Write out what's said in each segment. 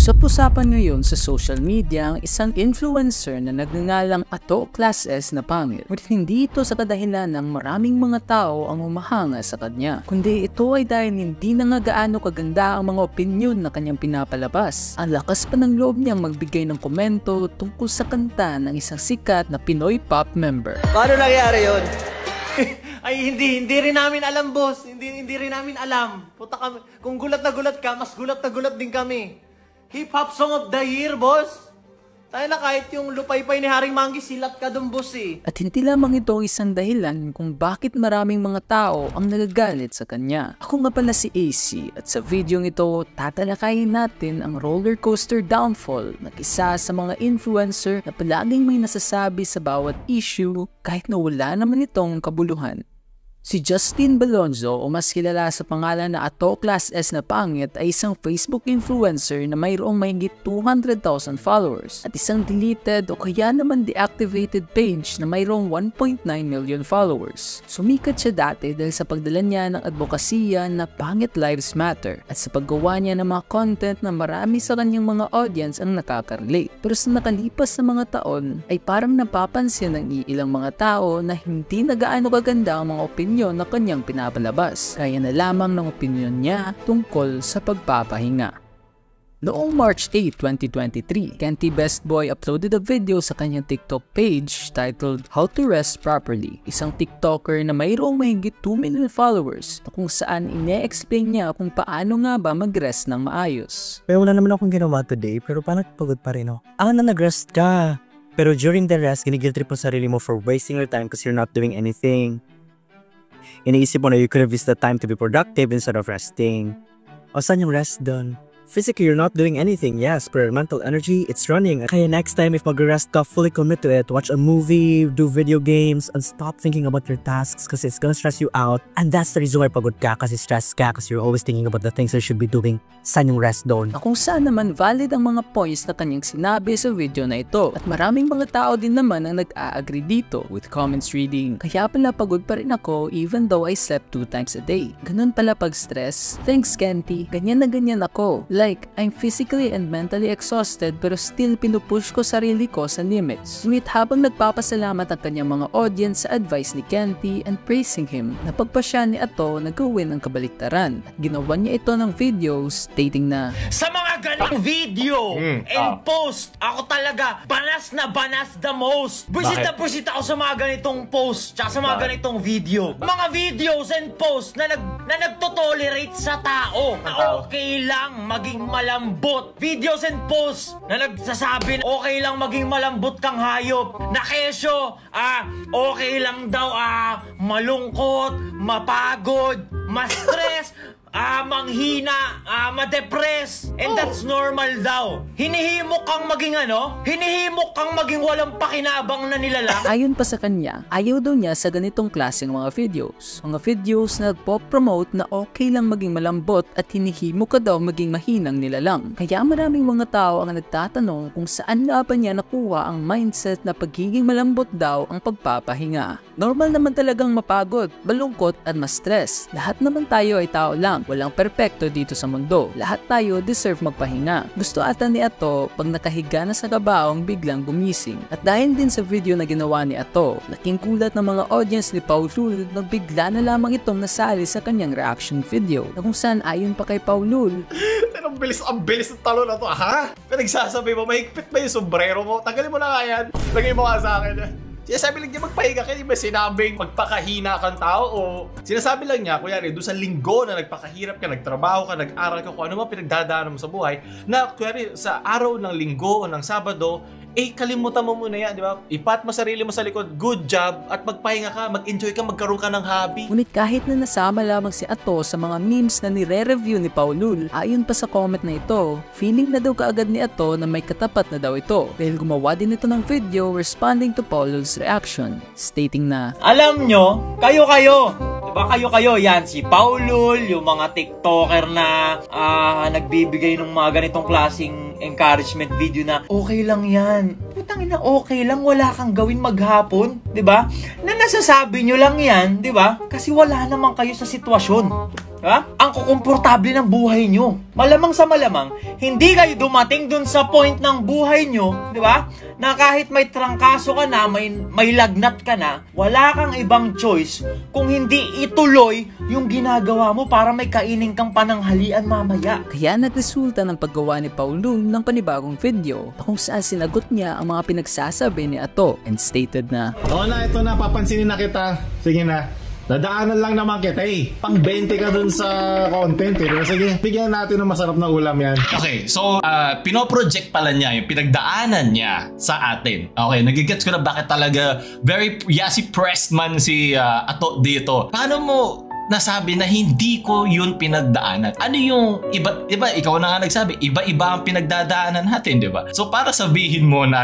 Usap-usapan ngayon sa social media ang isang influencer na nagngangalang Ato Class S na pangit. Ngunit hindi ito sa kadahilan ng maraming mga tao ang humahanga sa kanya, kundi ito ay dahil hindi na nga gaano kaganda ang mga opinyon na kanyang pinapalabas. Ang lakas pa ng loob niyang magbigay ng komento tungkol sa kanta ng isang sikat na Pinoy pop member. Paano nangyari yun? Ay, hindi rin namin alam, boss. Hindi rin namin alam. Puta kami. Kung gulat na gulat ka, mas gulat na gulat din kami. Hip-hop song of the year, boss. Tayo na kahit yung lupay-pay ni Haring Manggi, silat ka dun, boss eh. At hindi lamang ito isang dahilan kung bakit maraming mga tao ang nagagalit sa kanya. Ako nga pala si AC at sa videong ito, tatalakayin natin ang roller coaster downfall ng isa sa mga influencer na palaging may nasasabi sa bawat issue kahit na wala naman itong kabuluhan. Si Justin Balonzo o mas kilala sa pangalan na Ato Class S na pangit ay isang Facebook influencer na mayroong mahigit 200,000 followers at isang deleted o kaya naman deactivated page na mayroong 1.9 million followers. Sumikat siya dati dahil sa pagdala niya ng advokasya na Pangit Lives Matter at sa paggawa niya ng mga content na marami sa kanyang mga audience ang nakaka-relate. Pero sa nakalipas na mga taon ay parang napapansin ng ilang mga tao na hindi na gaano kaganda ang mga opinion na kanyang pinapalabas, kaya na lamang ng opinyon niya tungkol sa pagpapahinga. Noong March 8, 2023, Kenty Bestboy uploaded a video sa kanyang TikTok page titled How to Rest Properly. Isang TikToker na mayroong mahigit 2 million followers na kung saan ine-explain niya kung paano nga ba mag-rest ng maayos. Pero wala naman akong ginawa today, pero parang pagod pa rin ako. Na nag-rest ka. Pero during the rest, ginigil trip mo sarili mo for wasting your time because you're not doing anything. Iniisip mo na you could have used the time to be productive instead of resting. O saan yung rest dun? Physically, you're not doing anything, yes, but mental energy, it's running. Kaya next time, if mag-rest ka, fully commit to it. Watch a movie, do video games, and stop thinking about your tasks kasi it's gonna stress you out. And that's the reason why pagod ka, kasi stressed ka, kasi you're always thinking about the things you should be doing. Saan yung rest doon? Kung saan naman valid ang mga points na kanyang sinabi sa video na ito. At maraming mga tao din naman ang nag-a-agree dito, with comments reading, kaya pala pagod pa rin ako even though I slept 2 times a day. Ganun pala pag stress. Thanks, Kenty. Ganyan na ganyan ako. Like, I'm physically and mentally exhausted pero still pinupush ko sarili ko sa limits. Ngunit habang nagpapasalamat ang kanyang mga audience sa advice ni Kenty and praising him, napagpasya ni Ato na gawin ang kabaliktaran. At ginawa niya ito ng videos stating na sa mga ganong video and post, ako talaga banas na banas the most. Busit ako sa mga ganitong post tsaka sa mga ganitong video. Mga videos and post na nagtotolerate sa tao na okay lang maging malambot. Videos and posts na nagsasabi na okay lang maging malambot kang hayop. Na kesyo, okay lang daw malungkot, mapagod, ma-stress, manghina, ma-depress, and that's normal daw. Hinihimok kang maging hinihimok kang maging walang pakinabang na nilalang. Ayon pa sa kanya, ayaw daw niya sa ganitong klaseng mga videos. Mga videos na nagpo-promote na okay lang maging malambot at hinihimok ka daw maging mahinang nilalang. Kaya maraming mga tao ang nagtatanong kung saan nga ba niya nakuha ang mindset na pagiging malambot daw ang pagpapahinga. Normal naman talagang mapagod, malungkot at ma-stress. Lahat naman tayo ay tao lang. Walang perpekto dito sa mundo. Lahat tayo deserve magpahinga. Gusto ata ni Ato pag nakahiga na sa kabaong biglang gumising. At dahil din sa video na ginawa ni Ato, laking gulat ng mga audience ni Paulul nang bigla na lamang itong nasali sa kanyang reaction video. Na kung saan ayon pa kay Paulul, ang bilis ng talo na to, ha? Pinagsasabi mo, mahigpit ba yung sombrero mo? Tanggalin mo na nga yan. Lagay mo nga sa akin. Sinasabi lang niya magpahinga ka, di ba sinabing magpakahina kang tao o sinasabi lang niya, kunyari, doon sa linggo na nagpakahirap ka, nagtrabaho ka, nag-aral ka, kung ano man pinagdadaanan mo sa buhay, na kunyari sa araw ng linggo o ng Sabado, kalimutan mo muna yan, di ba? Ipat mo sarili mo sa likod, good job, at magpahinga ka, mag-enjoy ka, magkaroon ka ng hobby. Ngunit kahit na nasama lamang si Ato sa mga memes na nire-review ni Paulul, ayon pa sa comment na ito, feeling na daw kaagad ni Ato na may katapat na daw ito dahil gumawa din ito ng video responding to Paulul's reaction, stating na alam nyo, kayo diba kayo yan, si Paulul, yung mga TikToker na nagbibigay ng mga ganitong klaseng encouragement video na okay lang yan. Putang ina, okay lang, wala kang gawin maghapon, 'di ba? Na nasasabi nyo lang yan, 'di ba? Kasi wala naman kayo sa sitwasyon. Ha? Ang kukomportable ng buhay nyo. Malamang sa malamang, hindi kayo dumating dun sa point ng buhay nyo, di ba? Na kahit may trangkaso ka na, may lagnat ka na, wala kang ibang choice kung hindi ituloy yung ginagawa mo para may kainin kang pananghalian mamaya. Kaya nagresulta ng paggawa ni Paulul ng panibagong video kung saan sinagot niya ang mga pinagsasabi ni Ato and stated na, "Oo na, ito na, papansinin na kita. Sige na. Dadaanan lang naman kita eh. Pang 20 ka dun sa content eh. Pero sige, bigyan natin ng masarap na ulam yan." Okay, so pinoproject pala niya yung pinagdaanan niya sa atin. Okay, nagigets ko na bakit talaga very yasi pressed man si Ato dito. Paano mo nasabi na hindi ko yun pinagdaanan? Ano yung iba, ikaw na nga nagsabi, iba-iba ang pinagdadaanan natin, di ba? So para sabihin mo na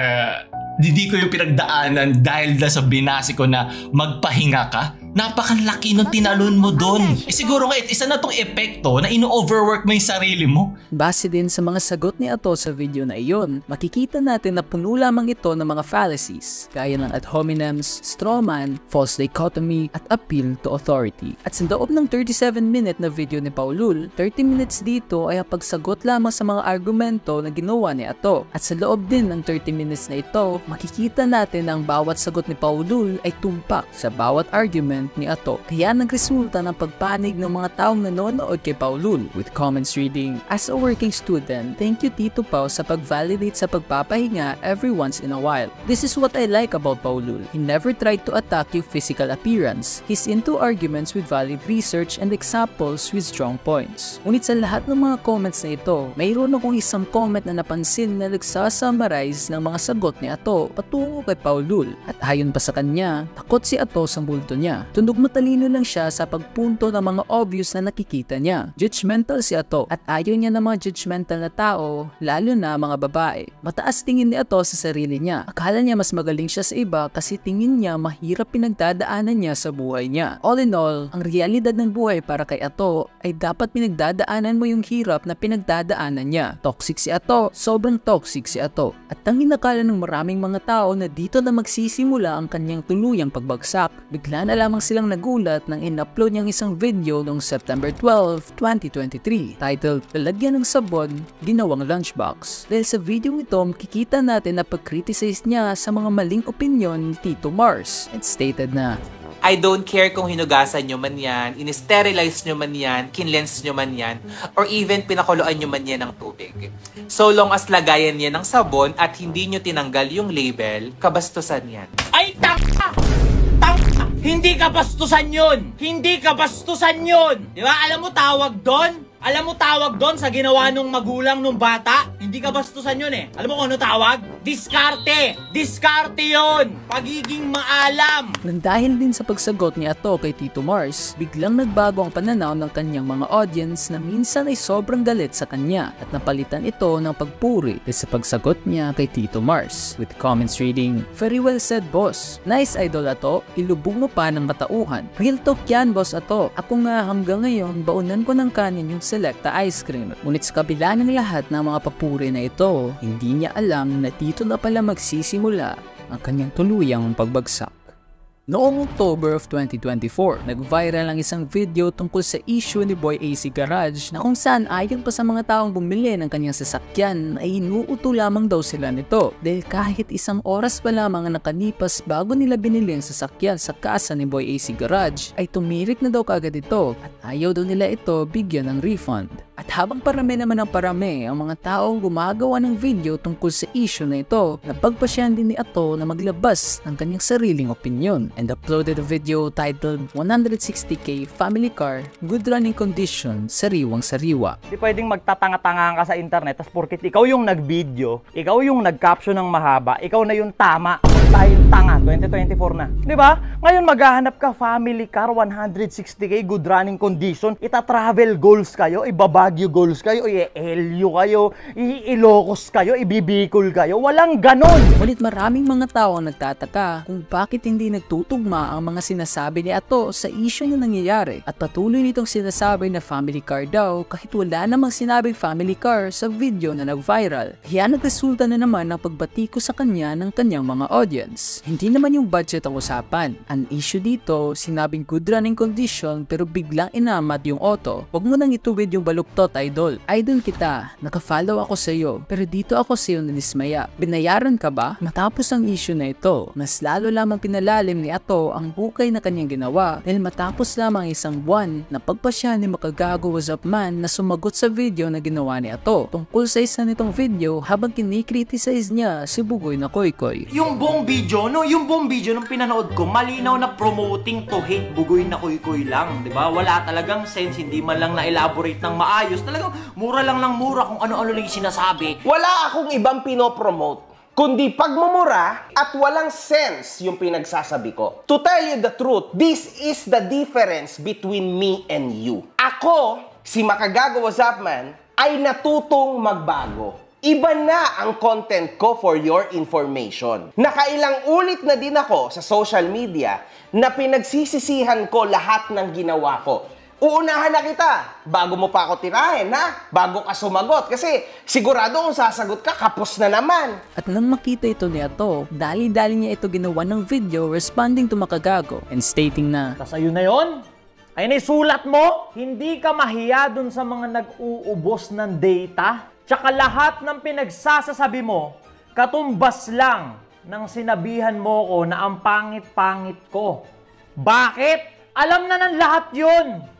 hindi ko yung pinagdaanan dahil sa binasi ko na magpahinga ka, napakalaki nung tinalon mo doon. Siguro nga, isa na tong epekto na ino-overwork mo yung sarili mo. Base din sa mga sagot ni Ato sa video na iyon, makikita natin na puno lamang ito ng mga fallacies, gaya ng ad hominems, strawman, false dichotomy, at appeal to authority. At sa loob ng 37-minute na video ni Paulul, 30 minutes dito ay ang pagsagot lamang sa mga argumento na ginawa ni Ato. At sa loob din ng 30 minutes na ito, makikita natin na ang bawat sagot ni Paulul ay tumpak sa bawat argument ni Ato. Kaya nagresulta ng pagpanig ng mga taong nanonood kay Paulul, with comments reading, "As a working student, thank you Tito Pao sa pag-validate sa pagpapahinga every once in a while. This is what I like about Paulul. He never tried to attack your physical appearance. He's into arguments with valid research and examples with strong points." Ngunit sa lahat ng mga comments na ito, mayroon akong isang comment na napansin na nagsasummarize ng mga sagot ni Ato patungo kay Paulul. At ayon pa sa kanya, takot si Ato sa multo niya. Tunog matalino lang siya sa pagpunto ng mga obvious na nakikita niya. Judgmental si Ato at ayaw niya ng mga judgmental na tao, lalo na mga babae. Mataas tingin ni Ato sa sarili niya. Akala niya mas magaling siya sa iba kasi tingin niya mahirap pinagdadaanan niya sa buhay niya. All in all, ang realidad ng buhay para kay Ato ay dapat pinagdadaanan mo yung hirap na pinagdadaanan niya. Toxic si Ato, sobrang toxic si Ato. At ang inakala ng maraming mga tao na dito na magsisimula ang kanyang tuluyang pagbagsak, bigla na lamang silang nagulat nang in-upload niyang isang video noong September 12, 2023 titled "Lalagyan ng Sabon, Ginawang Lunchbox". Dahil sa video ito, makikita natin na pag-criticize niya sa mga maling opinyon ni Tito Mars and stated na, "I don't care kung hinugasan nyo man yan, in-sterilize nyo man yan, kinlens nyo man yan, or even pinakuluan nyo man yan ng tubig. So long as lagayan yan ng sabon at hindi nyo tinanggal yung label, kabastusan yan." Ay, tanga! Hindi kabastusan yun! Hindi kabastusan yun! Di ba? Alam mo tawag doon? Alam mo tawag doon sa ginawa nung magulang nung bata? Hindi kabastusan yun eh. Alam mo kung ano tawag? Diskarte! Diskarte yun! Pagiging maalam! Nang dahil din sa pagsagot ni Ato kay Tito Mars, biglang nagbago ang pananaw ng kanyang mga audience na minsan ay sobrang galit sa kanya at napalitan ito ng pagpuri sa pagsagot niya kay Tito Mars, with comments reading, "Very well said, boss. Nice idol Ato, ilubog mo pa ng matauhan. Real talk yan, boss Ato. Ako nga hanggang ngayon, baunan ko ng kanin yung Selecta ice cream." Ngunit sa kabila ng lahat ng mga papuri na ito, hindi niya alam na dito na pala magsisimula ang kanyang tuluyang pagbagsak. Noong October of 2024, nag-viral ang isang video tungkol sa issue ni Boy AC Garage na kung saan ayon pa sa mga taong bumili ng kanyang sasakyan ay inuuto lamang daw sila nito dahil kahit isang oras pa lamang ang nakalipas bago nila binili ang sasakyan sa kasa ni Boy AC Garage ay tumirik na daw kaagad ito at ayaw daw nila ito bigyan ng refund. At habang parami naman ang parami ang mga taong gumagawa ng video tungkol sa issue na ito, napagpasyahan din ni Ato na maglabas ng kanyang sariling opinyon and uploaded a video titled 160K Family Car, Good Running Condition, Sariwang-Sariwa. Di pwedeng magtatanga-tanga ka sa internet tas porkit ikaw yung nag-video, ikaw yung nag-caption ng mahaba, ikaw na yung tama. Dahil tanga, 2024 na. Di ba? Ngayon maghahanap ka family car, 160K, good running condition, ita-travel goals kayo, ibabagyo goals kayo, i-Elyo kayo, i-Ilocos kayo, ibibicol kayo. Walang ganon! Ngunit maraming mga tao ang nagtataka kung bakit hindi nagtutugma ang mga sinasabi ni Ato sa issue na nangyayari at patuloy nitong sinasabi na family car daw kahit wala namang sinabing family car sa video na nag-viral. Kaya nagresulta na naman ang pagbati ko sa kanya ng kanyang mga audience. audience. Hindi naman yung budget ang usapan. Ang issue dito, sinabing good running condition pero biglang inamat yung auto. Huwag mo nang ituwid yung baluktot, idol. Idol kita, nakafollow ako sa iyo, pero dito ako sa iyo nanismaya. Binayaran ka ba? Matapos ang issue na ito, mas lalo lamang pinalalim ni Ato ang hukay na kanyang ginawa dahil matapos lamang isang buwan na pagpasya ni Makagago Was Up Man na sumagot sa video na ginawa ni Ato tungkol sa isa nitong video habang kinikriticize niya si Bugoy na Koykoy. Yung buong video nung pinanood ko, malinaw na promoting to hate Bugoy na Koykoy lang, di ba? Wala talagang sense, hindi man lang na-elaborate ng maayos. Talagang mura lang mura kung ano-ano lang yung sinasabi. Wala akong ibang pinopromote, kundi pagmumura at walang sense yung pinagsasabi ko. To tell you the truth, this is the difference between me and you. Ako, si Makagago Was Up Man, ay natutong magbago. Iba na ang content ko for your information. Nakailang ulit na din ako sa social media na pinagsisisihan ko lahat ng ginawa ko. Uunahan na kita bago mo pa ako tirahin, ha? Bago ka sumagot. Kasi sigurado kung sasagot ka, kapos na naman. At nang makita ito ni Ato, dali-dali niya ito ginawa ng video responding to Makagago and stating na, Tas ayun na yun. Ayun ay sulat mo. Hindi ka mahiya dun sa mga nag-uubos ng data. Tsaka lahat ng pinagsasasabi mo, katumbas lang ng sinabihan mo ko na ang pangit-pangit ko. Bakit? Alam na ng lahat yun.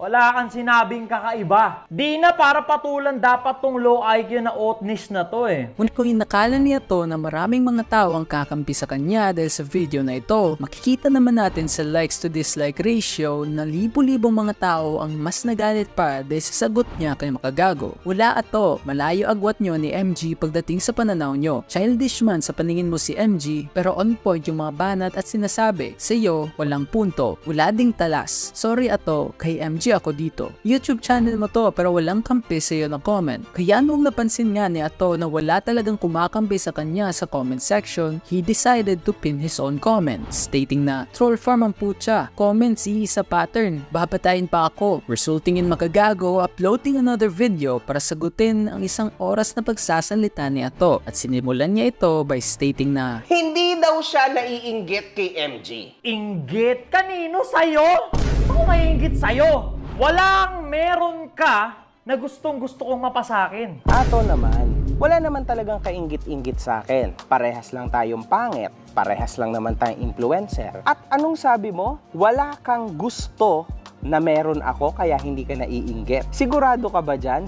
Wala kang sinabing kakaiba. Di na para patulan dapat tong low IQ na otnis na to eh. Ngunit kung inakala niya to na maraming mga tao ang kakampi sa kanya dahil sa video na ito, makikita naman natin sa likes to dislike ratio na libo-libong mga tao ang mas nagalit pa dahil sa sagot niya kay Makagago. Wala Ato, malayo agwat nyo ni MG pagdating sa pananaw nyo. Childish man sa paningin mo si MG, pero on point yung mga banat at sinasabi, sa iyo, walang punto, wala ding talas. Sorry Ato, kay MG ako dito. YouTube channel mo to pero walang kampi sa iyo na comment. Kaya nung napansin nga ni Ato na wala talagang kumakampi sa kanya sa comment section, he decided to pin his own comment, stating na, troll farm ang putya, comments sa pattern, babatayin pa ako, resulting in Makagago uploading another video para sagutin ang 1 oras na pagsasalita ni Ato. At sinimulan niya ito by stating na, Hindi daw siya naiinggit kay MG. Inggit? Kanino sa'yo? Ako maiinggit sa'yo. Walang meron ka na gustong-gusto kong mapasakin. Ato naman, wala naman talagang kainggit-inggit sa akin. Parehas lang tayong pangit. Parehas lang naman tayong influencer. At anong sabi mo? Wala kang gusto na meron ako kaya hindi ka naiinggit. Sigurado ka ba dyan?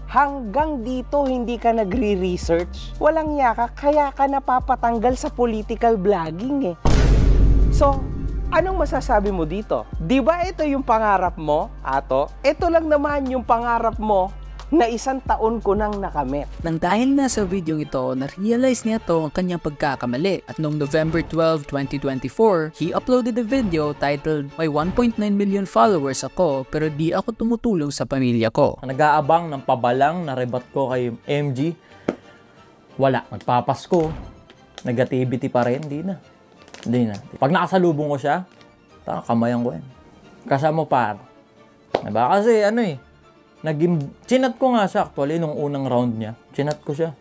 Hanggang dito hindi ka nagre-research. Walang yaka kaya ka napapatanggal sa political vlogging eh. So, anong masasabi mo dito? Di ba ito yung pangarap mo, Ato? Ito lang naman yung pangarap mo na 1 taon ko nang nakamit. Nang dahil na sa video ito, na-realize niya to ang kanyang pagkakamali. At noong November 12, 2024, he uploaded a video titled, May 1.9 million followers ako pero di ako tumutulong sa pamilya ko. Nag-aabang ng pabalang na rebat ko kay MG. Wala. Magpapasko. Negativity pa rin. Di na. Pag nakasalubong ko siya, kamayan ko yan. Kasama par. Diba? Kasi chinat ko nga siya actually nung unang round niya. Chinat ko siya.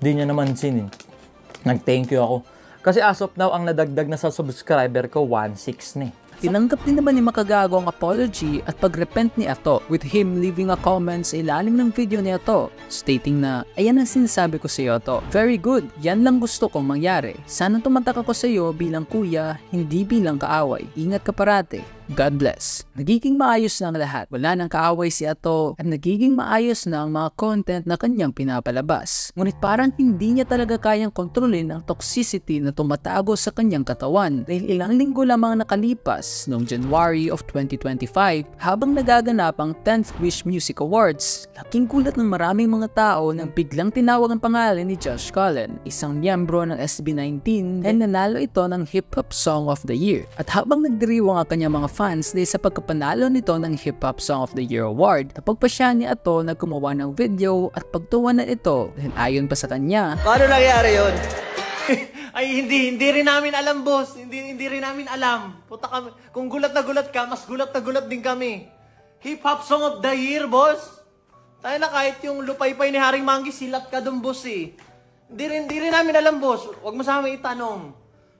Di niya naman sinin. Nag-thank you ako. Kasi as of now, ang nadagdag na sa subscriber ko, 1.6 na eh. Tinanggap din naman ni Makagago ang apology at pagrepent ni Ato, with him leaving a comment sa ilalim ng video ni Ato, stating na, ayan ang sinasabi ko sa iyo Ato, very good, yan lang gusto kong mangyari. Sana tumatak ako sa iyo bilang kuya, hindi bilang kaaway. Ingat ka parate. God bless. Nagiging maayos na ang lahat. Wala nang kaaway si Ato at nagiging maayos na ang mga content na kanyang pinapalabas. Ngunit parang hindi niya talaga kayang kontrolin ang toxicity na tumatago sa kanyang katawan dahil ilang linggo lamang nakalipas noong January of 2025 habang nagaganap ang 10th Wish Music Awards. Laking gulat ng maraming mga tao nang biglang tinawag ang pangalan ni Josh Cullen, isang miyembro ng SB19 dahil nanalo ito ng Hip Hop Song of the Year. At habang nagdiriwang ang kanyang mga fans dahil sa pagkapanalo nito ng Hip Hop Song of the Year Award, napagpasya ni Ato na gumawa ng video at pagtuwanan ito dahil ayon pa sa kanya, paano nangyari yun? Ay, hindi rin namin alam, boss. Hindi rin namin alam. Puta kami. Kung gulat na gulat ka, mas gulat na gulat din kami. Hip Hop Song of the Year, boss. Tayo na kahit yung lupay-pay ni Haring Manggi, silat ka dun, boss eh. Hindi rin namin alam, boss. Huwag mo sa amin itanong.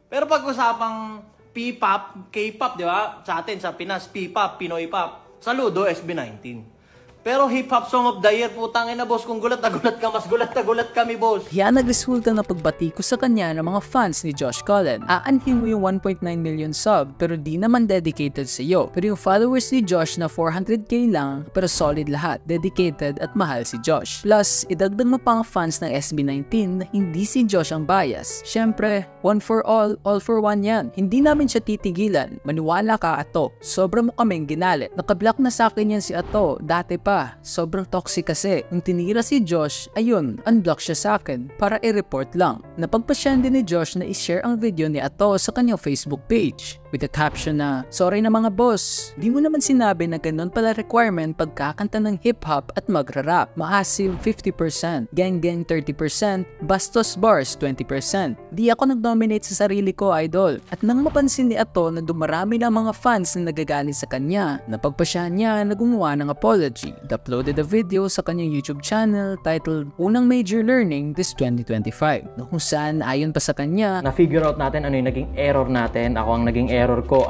Pero pag usapang P-pop, K-pop, di ba? Sa atin, sa Pinas, P-pop, Pinoy pop. Saludo, SB19. Pero hip-hop song of the year, putang ina, boss. Kung gulat na gulat ka, mas gulat na gulat kami, boss. Kaya nagresulta na pagbati ko sa kanya ng mga fans ni Josh Cullen. Aanhin mo yung 1.9 million sub, pero di naman dedicated sa iyo. Pero yung followers ni Josh na 400k lang, pero solid lahat, dedicated at mahal si Josh. Plus, idagdag mo pa ang fans ng SB19 na hindi si Josh ang bias. Syempre, one for all for one yan. Hindi namin siya titigilan. Maniwala ka, Ato. Sobra mo kaming ginalit. Nakablock na sa akin yan si Ato, dati pa. Sobrang toxic kasi. Nung tinira si Josh, ayun, unblock siya sa akin para i-report lang. Napagpasyan din ni Josh na i-share ang video ni Ato sa kanyang Facebook page with the caption na, "Sorry na mga boss, di mo naman sinabi na ganun pala requirement pagkakanta ng hip-hop at magra-rap. Maasim 50%, gang-gang 30%, bastos bars 20%. Di ako nag-nominate sa sarili ko, idol." At nang mapansin ni Ato na dumarami na mga fans na nagagalit sa kanya, napagpasyan niya na gumawa ng apology. Uploaded a video sa kanyang YouTube channel titled Unang Major Learning this 2025, na kung saan ayon pa sa kanya, na-figure out natin ano yung naging error natin. Ako ang naging error ko,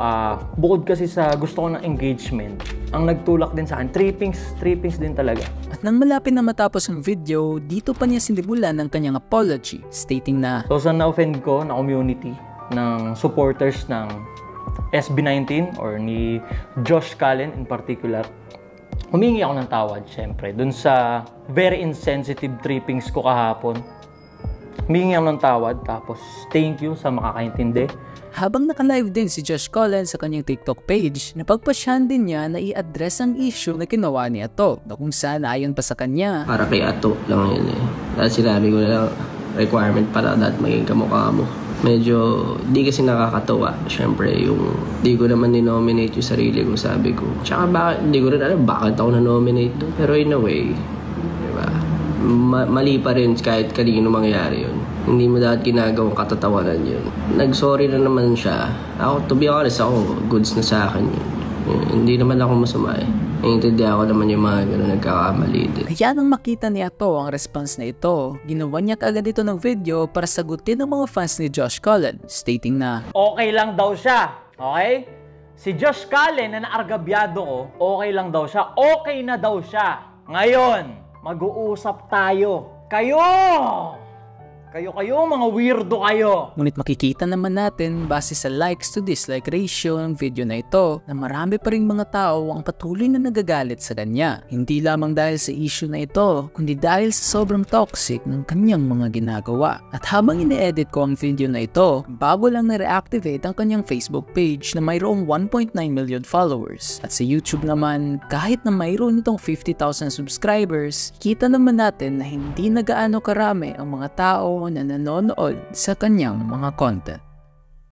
bukod kasi sa gusto ko ng engagement, ang nagtulak din sa akin, trippings din talaga. At nang malapit na matapos ang video, dito pa niya sinimulan ng kanyang apology, stating na, "So sa na-offend ko na community ng supporters ng SB19 or ni Josh Cullen in particular, humingi ako ng tawad, syempre. Dun sa very insensitive trippings ko kahapon. Humingi ako ng tawad, tapos thank you sa makakaintindi." Habang naka-live din si Josh Cullen sa kanyang TikTok page, napagpasyan din niya na i-address ang issue na ginawa ni Ato, na kung saan ayon pa sa kanya, "Para kay Ato lang yun eh. Dahil sinabi ko na lang, requirement para dapat maging kamukha mo." Medyo di kasi nakakatawa. Siyempre, yung di ko naman ni-nominate yung sarili ko, sabi ko. Tsaka bakit, di ko rin alam bakit ako na-nominate doon. Pero in a way, diba, mali pa rin kahit kanino mangyari yun. Hindi mo dapat ginagawang katatawanan yun. Nag-sorry na naman siya. Ako, to be honest, ako, goods na sa akin yun. Hindi naman ako masama eh. Naiintindihan ko naman yung mga gano'n nagkakamali din. Kaya nang makita ni Ato ang response na ito, ginawa niya kaagad ito ng video para sagutin ng mga fans ni Josh Cullen, stating na, "Okay lang daw siya, okay? Si Josh Cullen na naargabyado ko, okay lang daw siya, okay na daw siya. Ngayon, mag-uusap tayo. Kayo mga weirdo kayo." Ngunit makikita naman natin base sa likes to dislike ratio ng video na ito na marami pa ring mga tao ang patuloy na nagagalit sa kanya. Hindi lamang dahil sa issue na ito, kundi dahil sa sobrang toxic ng kanyang mga ginagawa. At habang ine-edit ko ang video na ito, bago lang na-reactivate ang kanyang Facebook page na mayroong 1.9 million followers. At sa YouTube naman, kahit na mayroon itong 50,000 subscribers, kita naman natin na hindi na gaano karami ang mga tao na nanonood sa kanyang mga content.